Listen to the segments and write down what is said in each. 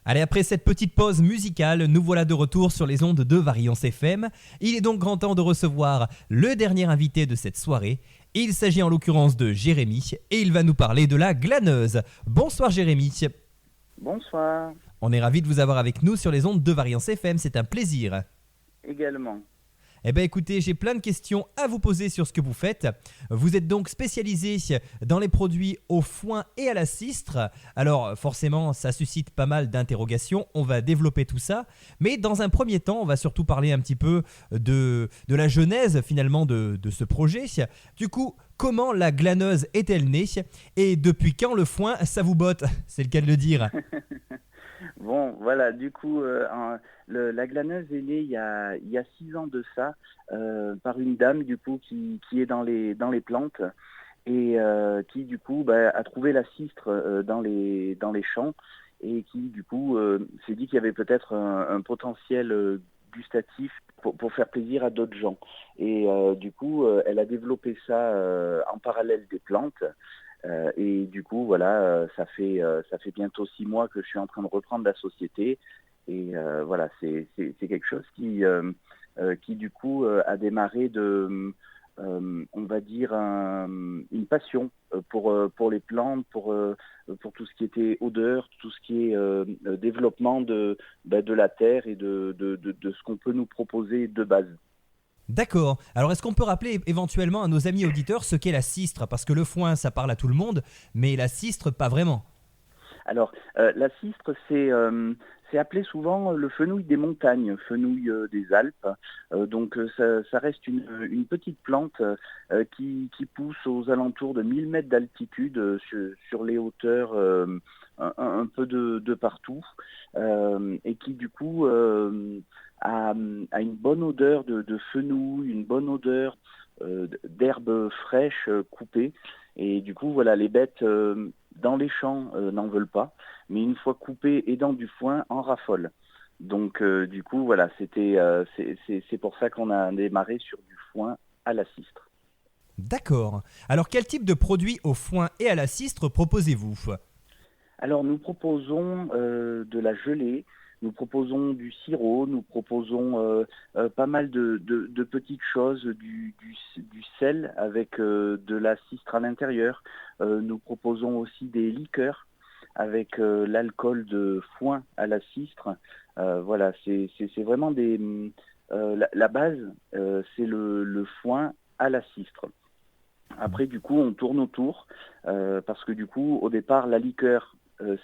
Allez, après cette petite pause musicale, nous voilà de retour sur les ondes de Variance FM. Il est donc grand temps de recevoir le dernier invité de cette soirée. Il s'agit en l'occurrence de Jérémy et il va nous parler de la glaneuse. Bonsoir Jérémy. Bonsoir, On est ravis de vous avoir avec nous sur les ondes de Variance FM, c'est un plaisir. également. Eh bien écoutez, j'ai plein de questions à vous poser sur ce que vous faites. Vous êtes donc spécialisé dans les produits au foin et à la cistre. Alors forcément, ça suscite pas mal d'interrogations. On va développer tout ça. Mais dans un premier temps, on va surtout parler un petit peu de la genèse finalement de ce projet. Du coup, comment la glaneuse est-elle née? Et depuis quand le foin, ça vous botte? C'est le cas de le dire. Bon, voilà, du coup, la glaneuse est née il y a 6 ans de ça, par une dame, du coup, qui est dans les plantes et qui, du coup, a trouvé la cistre dans les champs et qui, du coup, s'est dit qu'il y avait peut-être un potentiel gustatif pour faire plaisir à d'autres gens. Et du coup, elle a développé ça en parallèle des plantes. Et du coup, voilà, ça fait bientôt 6 mois que je suis en train de reprendre la société. Et voilà, c'est quelque chose qui du coup, a démarré on va dire, une passion pour les plantes, pour tout ce qui était odeur, tout ce qui est développement de la terre et de ce qu'on peut nous proposer de base. D'accord. Alors, est-ce qu'on peut rappeler éventuellement à nos amis auditeurs ce qu'est la cistre? Parce que le foin, ça parle à tout le monde, mais la cistre, pas vraiment. Alors, la cistre, c'est appelé souvent le fenouil des montagnes, fenouil des Alpes. Donc, ça reste une petite plante qui pousse aux alentours de 1000 mètres d'altitude sur les hauteurs un peu de partout et qui, du coup, a une bonne odeur de fenouil, une bonne odeur d'herbes fraîches coupées. Et du coup, voilà, les bêtes dans les champs n'en veulent pas, mais une fois coupées et dans du foin, en raffolent. Donc, du coup, voilà, c'est pour ça qu'on a démarré sur du foin à la cistre. D'accord. Alors, quel type de produit au foin et à la cistre proposez-vous? Alors, nous proposons de la gelée, nous proposons du sirop, nous proposons pas mal de petites choses, du sel avec de la cistre à l'intérieur. Nous proposons aussi des liqueurs avec l'alcool de foin à la cistre. Voilà, c'est vraiment la base, c'est le foin à la cistre. Après, du coup, on tourne autour parce que du coup, au départ, la liqueur,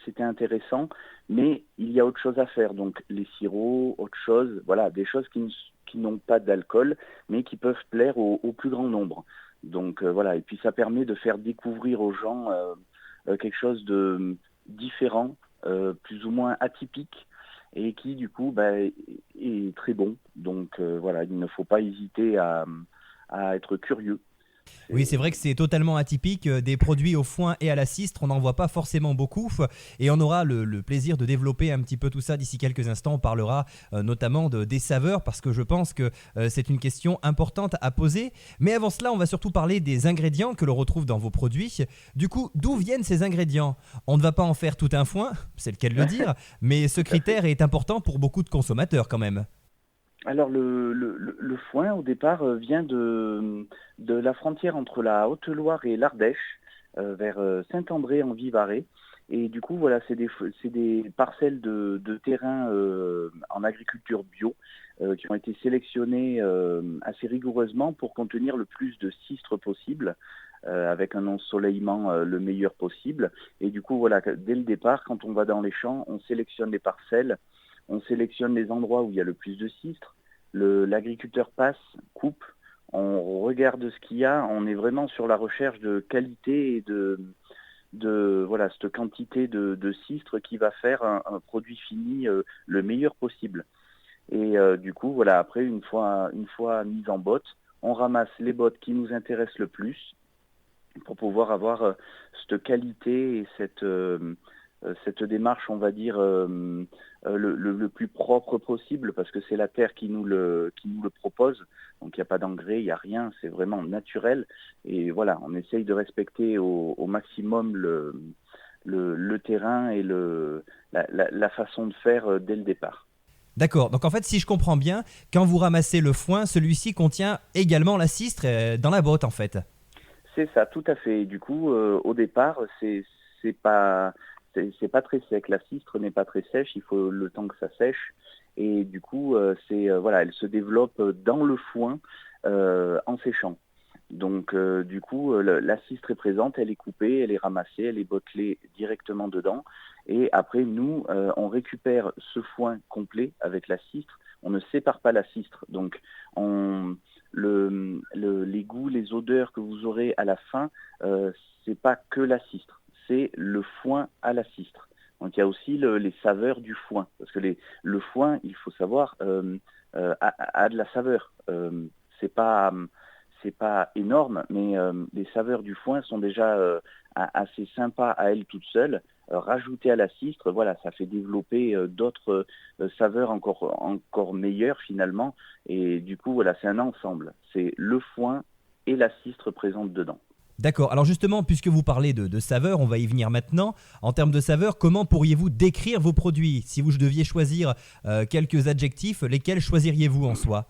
c'était intéressant, mais il y a autre chose à faire. Donc, les sirops, autre chose, voilà, des choses qui n'ont pas d'alcool, mais qui peuvent plaire au plus grand nombre. Donc, voilà, et puis ça permet de faire découvrir aux gens quelque chose de différent, plus ou moins atypique, et qui, du coup, est très bon. Donc, voilà, il ne faut pas hésiter à être curieux. Oui, c'est C'est vrai que c'est totalement atypique. Des produits au foin et à la cistre, on n'en voit pas forcément beaucoup. Et on aura le plaisir de développer un petit peu tout ça d'ici quelques instants. On parlera notamment des saveurs parce que je pense que c'est une question importante à poser. Mais avant cela, on va surtout parler des ingrédients que l'on retrouve dans vos produits. Du coup, d'où viennent ces ingrédients? On ne va pas en faire tout un foin, c'est le cas de le dire, mais ce tout à fait. critère est important pour beaucoup de consommateurs quand même. Alors le foin au départ vient de la frontière entre la Haute-Loire et l'Ardèche, vers Saint-André en Vivarais. Et du coup voilà, c'est des parcelles de terrain en agriculture bio qui ont été sélectionnées assez rigoureusement pour contenir le plus de cistre possible, avec un ensoleillement le meilleur possible. Et du coup voilà, dès le départ, quand on va dans les champs, on sélectionne les parcelles. On sélectionne les endroits où il y a le plus de cistre. L'agriculteur passe, coupe, on regarde ce qu'il y a. On est vraiment sur la recherche de qualité et de voilà, cette quantité de cistre qui va faire un produit fini le meilleur possible. Et du coup, voilà, après, une fois mise en botte, on ramasse les bottes qui nous intéressent le plus pour pouvoir avoir cette qualité et cette démarche, on va dire, le plus propre possible, parce que c'est la terre qui nous le propose. Donc il n'y a pas d'engrais, il n'y a rien, c'est vraiment naturel. Et voilà, on essaye de respecter au maximum le terrain et la façon de faire dès le départ. D'accord, donc en fait, si je comprends bien, quand vous ramassez le foin, celui-ci contient également la cistre dans la botte en fait. C'est ça, tout à fait. Et du coup, au départ, c'est pas c'est pas très sec. La cistre n'est pas très sèche. Il faut le temps que ça sèche. Et du coup, voilà, elle se développe dans le foin en séchant. Donc, du coup, la cistre est présente, elle est coupée, elle est ramassée, elle est bottelée directement dedans. Et après, nous, on récupère ce foin complet avec la cistre. On ne sépare pas la cistre. Donc, on, les goûts, les odeurs que vous aurez à la fin, c'est pas que la cistre, c'est le foin à la cistre. Donc, il y a aussi les saveurs du foin. Parce que le foin, il faut savoir, a de la saveur. C'est pas c'est pas énorme, mais les saveurs du foin sont déjà assez sympas à elles toutes seules. Rajouter à la cistre, voilà, ça fait développer d'autres saveurs encore meilleures finalement. Et du coup, voilà, c'est un ensemble. C'est le foin et la cistre présente dedans. D'accord, alors justement, puisque vous parlez de saveur, on va y venir maintenant. En termes de saveur, comment pourriez-vous décrire vos produits? Si vous deviez choisir quelques adjectifs, lesquels choisiriez-vous en soi?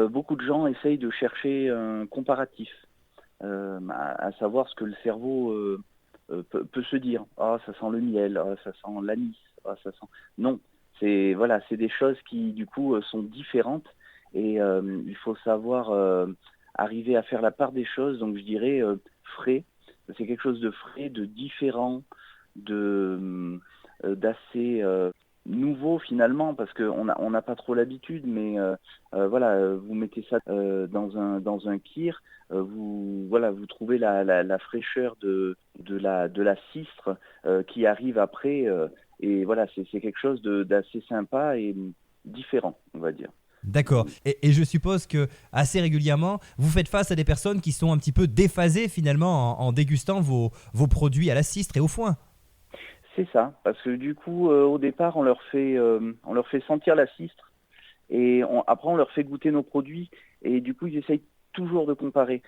Beaucoup de gens essayent de chercher un comparatif, à savoir ce que le cerveau peut se dire. Ah, ça sent le miel, ah, ça sent l'anis, ah, ça sent. Non, c'est des choses qui du coup sont différentes et il faut savoir arriver à faire la part des choses. Donc je dirais frais. C'est quelque chose de frais, de différent, d'assez nouveau finalement parce qu'on n'a pas trop l'habitude, mais voilà, vous mettez ça dans un kir, vous trouvez la fraîcheur de la cistre qui arrive après, et voilà, c'est quelque chose d'assez sympa et différent, on va dire. D'accord, et je suppose que assez régulièrement, vous faites face à des personnes qui sont un petit peu déphasées finalement en dégustant vos produits à la cistre et au foin. C'est ça, parce que du coup, au départ, on leur fait sentir la cistre et après on leur fait goûter nos produits et du coup ils essayent toujours de comparer.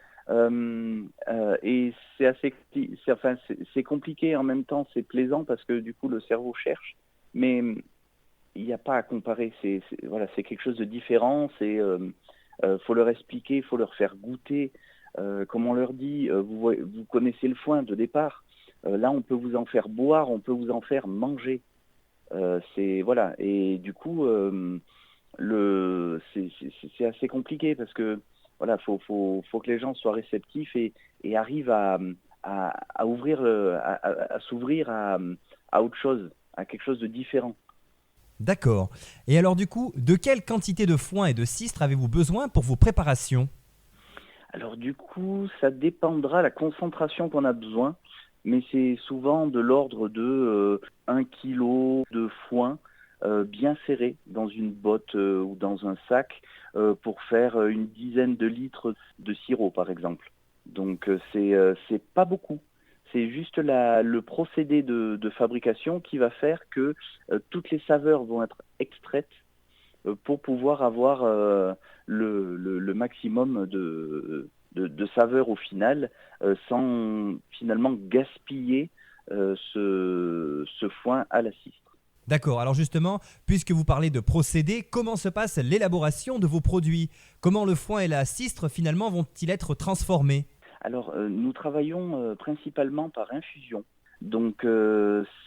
Et c'est compliqué en même temps, c'est plaisant parce que du coup le cerveau cherche, mais il n'y a pas à comparer. Voilà, c'est quelque chose de différent. Faut leur expliquer, faut leur faire goûter. Comme on leur dit, vous connaissez le foin de départ. Là, on peut vous en faire boire, on peut vous en faire manger. C'est voilà. Et du coup, c'est assez compliqué parce que voilà, faut que les gens soient réceptifs et arrivent à ouvrir, à s'ouvrir à autre chose, à quelque chose de différent. D'accord. Et alors du coup, de quelle quantité de foin et de cistre avez-vous besoin pour vos préparations? Alors du coup, ça dépendra de la concentration qu'on a besoin, mais c'est souvent de l'ordre de 1 kilo de foin bien serré dans une botte ou dans un sac pour faire une dizaine de litres de sirop par exemple. Donc c'est pas beaucoup. C'est juste le procédé de fabrication qui va faire que toutes les saveurs vont être extraites pour pouvoir avoir le maximum de saveurs au final, sans finalement gaspiller ce foin à la cistre. D'accord, alors justement, puisque vous parlez de procédé, comment se passe l'élaboration de vos produits? Comment le foin et la cistre finalement vont-ils être transformés? Alors, nous travaillons principalement par infusion. Donc,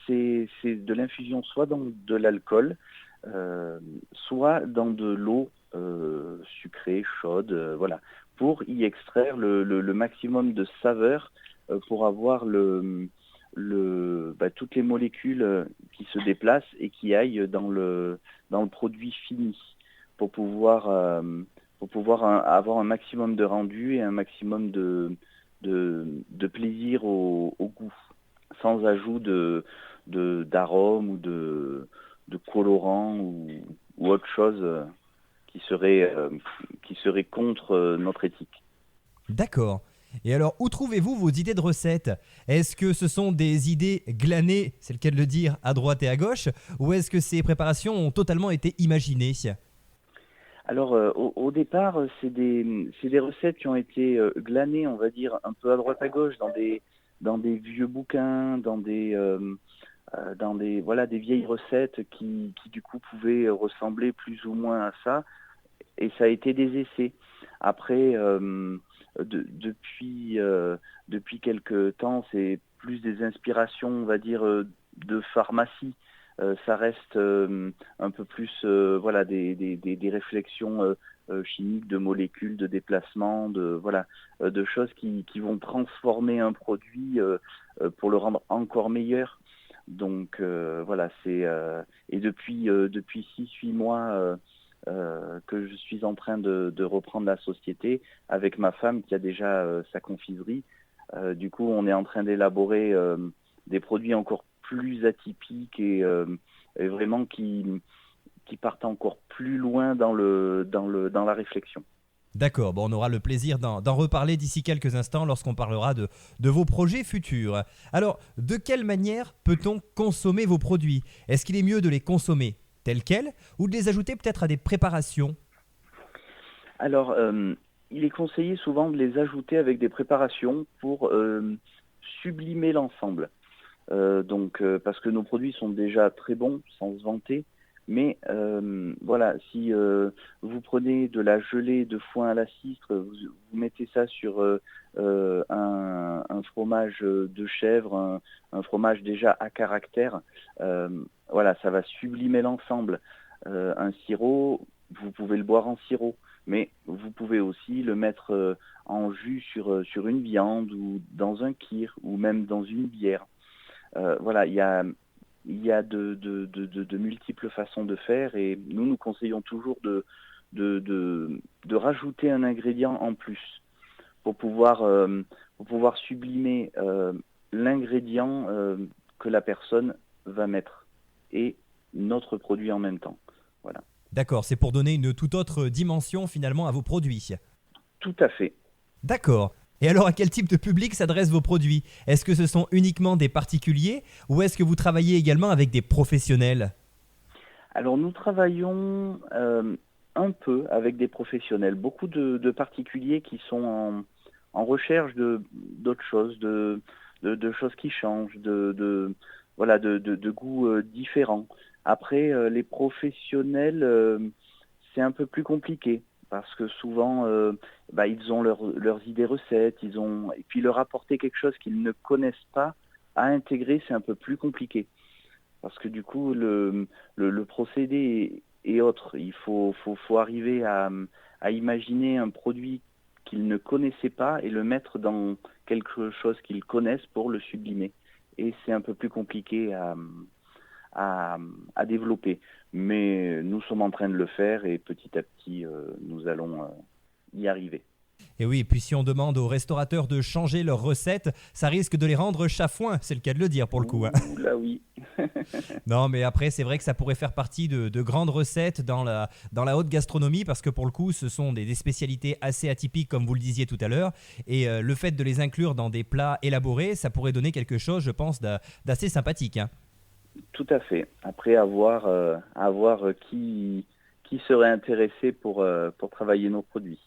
c'est de l'infusion soit dans de l'alcool, soit dans de l'eau sucrée, chaude, voilà, pour y extraire le maximum de saveur, pour avoir toutes les molécules qui se déplacent et qui aillent dans le produit fini, pour pouvoir, avoir un maximum de rendu et un maximum de plaisir au goût, sans ajout d'arômes ou de colorants ou autre chose qui serait contre notre éthique. D'accord. Et alors, où trouvez-vous vos idées de recettes? Est-ce que ce sont des idées glanées, c'est le cas de le dire, à droite et à gauche, ou est-ce que ces préparations ont totalement été imaginées? Alors, au départ, c'est des recettes qui ont été glanées, on va dire, un peu à droite à gauche, dans des vieux bouquins, voilà, des vieilles recettes qui du coup pouvaient ressembler plus ou moins à ça. Et ça a été des essais. Après, depuis quelques temps, c'est plus des inspirations, on va dire, de pharmacie. Ça reste un peu plus voilà, des réflexions chimiques, de molécules, de déplacements, voilà, de choses qui vont transformer un produit pour le rendre encore meilleur. Donc voilà, et depuis 6-8 mois que je suis en train de reprendre la société avec ma femme qui a déjà sa confiserie. Du coup, on est en train d'élaborer des produits encore plus atypiques et vraiment qui partent encore plus loin dans la réflexion. D'accord, bon, on aura le plaisir d'en reparler d'ici quelques instants lorsqu'on parlera de vos projets futurs. Alors, de quelle manière peut-on consommer vos produits? Est-ce qu'il est mieux de les consommer tels quels ou de les ajouter peut-être à des préparations? Alors, il est conseillé souvent de les ajouter avec des préparations pour sublimer l'ensemble. Parce que nos produits sont déjà très bons, sans se vanter. Mais voilà, si vous prenez de la gelée de foin à la cistre, vous mettez ça sur un fromage de chèvre, un fromage déjà à caractère, voilà, ça va sublimer l'ensemble. Un sirop, vous pouvez le boire en sirop, mais vous pouvez aussi le mettre en jus sur une viande ou dans un kir ou même dans une bière. Voilà, il y a de multiples façons de faire et nous conseillons toujours de rajouter un ingrédient en plus pour pouvoir sublimer l'ingrédient que la personne va mettre et notre produit en même temps. Voilà. D'accord, c'est pour donner une toute autre dimension finalement à vos produits. Tout à fait. D'accord. Et alors, à quel type de public s'adressent vos produits? Est-ce que ce sont uniquement des particuliers ou est-ce que vous travaillez également avec des professionnels? Alors nous travaillons un peu avec des professionnels, beaucoup de particuliers qui sont en recherche d'autres choses, de choses qui changent, voilà, de goûts différents. Après, les professionnels, c'est un peu plus compliqué parce que souvent, ils ont leurs idées recettes, et puis leur apporter quelque chose qu'ils ne connaissent pas à intégrer, c'est un peu plus compliqué. Parce que du coup, le procédé est autre. Il faut arriver à imaginer un produit qu'ils ne connaissaient pas et le mettre dans quelque chose qu'ils connaissent pour le sublimer. Et c'est un peu plus compliqué à développer. Mais nous sommes en train de le faire et petit à petit, nous allons y arriver. Et oui, et puis si on demande aux restaurateurs de changer leurs recettes, ça risque de les rendre chafouins, c'est le cas de le dire pour le coup, hein. Ouh, là oui. Non, mais après, c'est vrai que ça pourrait faire partie de grandes recettes dans la haute gastronomie, parce que pour le coup, ce sont des spécialités assez atypiques, comme vous le disiez tout à l'heure. Et le fait de les inclure dans des plats élaborés, ça pourrait donner quelque chose, je pense, d'assez sympathique, hein. Tout à fait. Après, à voir qui serait intéressé pour travailler nos produits.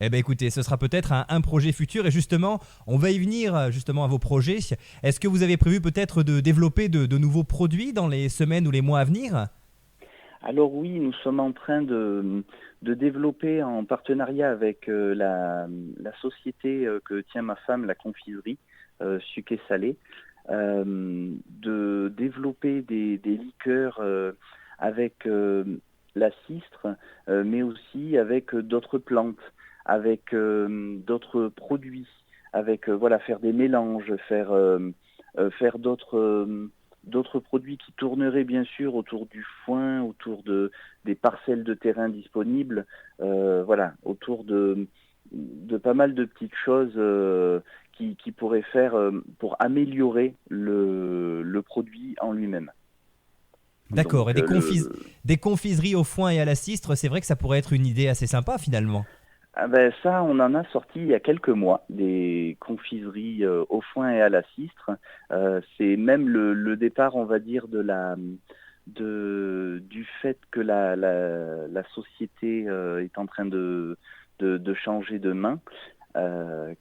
Eh bien écoutez, ce sera peut-être un projet futur et justement, on va y venir justement à vos projets. Est-ce que vous avez prévu peut-être de développer de nouveaux produits dans les semaines ou les mois à venir? Alors oui, nous sommes en train de développer en partenariat avec la société que tient ma femme, la confiserie, Sucré Salé, de développer des liqueurs avec la cistre, mais aussi avec d'autres plantes, avec d'autres produits, avec voilà, faire des mélanges, faire d'autres produits qui tourneraient bien sûr autour du foin, autour des parcelles de terrain disponibles, voilà, autour de pas mal de petites choses qui pourraient faire pour améliorer le produit en lui-même. D'accord, et Donc des confiseries au foin et à la cistre, c'est vrai que ça pourrait être une idée assez sympa finalement. ah ben ça, on en a sorti il y a quelques mois, des confiseries au foin et à la cistre. C'est même le départ, on va dire, du fait que la société est en train de changer de main.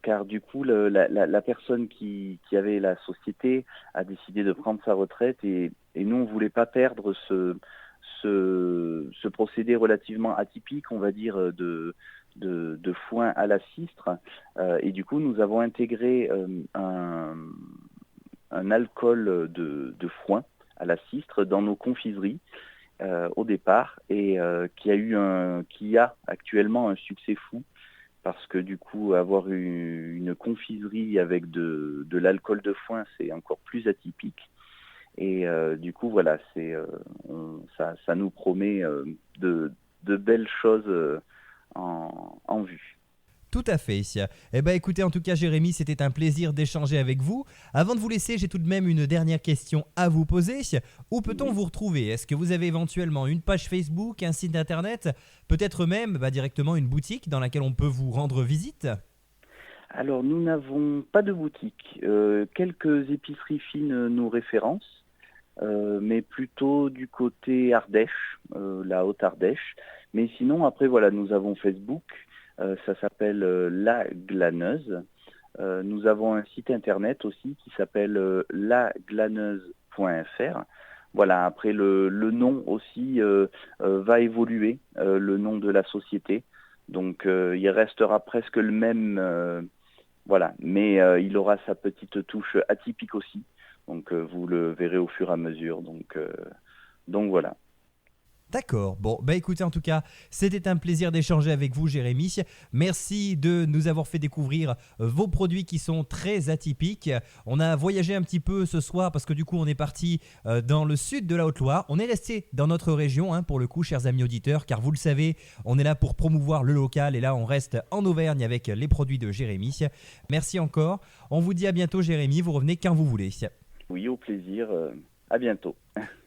car du coup, la personne qui avait la société a décidé de prendre sa retraite et nous, on ne voulait pas perdre ce procédé relativement atypique, on va dire, de foin à la cistre. Et du coup, nous avons intégré un alcool de foin à la cistre dans nos confiseries au départ et qui a actuellement un succès fou parce que du coup avoir une confiserie avec de l'alcool de foin, c'est encore plus atypique et du coup voilà, ça nous promet de belles choses en vue. Tout à fait. Eh ben, écoutez, en tout cas, Jérémy, c'était un plaisir d'échanger avec vous. Avant de vous laisser, j'ai tout de même une dernière question à vous poser. Où peut-on vous retrouver? Est-ce que vous avez éventuellement une page Facebook, un site internet, peut-être même directement une boutique dans laquelle on peut vous rendre visite? Alors nous n'avons pas de boutique. Quelques épiceries fines nous référencent, mais plutôt du côté Ardèche, la Haute-Ardèche. Mais sinon, après, voilà, nous avons Facebook, ça s'appelle La Glaneuse. Nous avons un site internet aussi qui s'appelle laglaneuse.fr. Voilà, après le nom aussi va évoluer, le nom de la société. Donc il restera presque le même, voilà, mais il aura sa petite touche atypique aussi. Donc vous le verrez au fur et à mesure. Donc voilà. D'accord. Bon, bah écoutez, en tout cas, c'était un plaisir d'échanger avec vous, Jérémy. Merci de nous avoir fait découvrir vos produits qui sont très atypiques. On a voyagé un petit peu ce soir parce que du coup, on est parti dans le sud de la Haute-Loire. On est resté dans notre région, hein, pour le coup, chers amis auditeurs, car vous le savez, on est là pour promouvoir le local et là, on reste en Auvergne avec les produits de Jérémy. Merci encore. On vous dit à bientôt, Jérémy. Vous revenez quand vous voulez. Oui, au plaisir. À bientôt.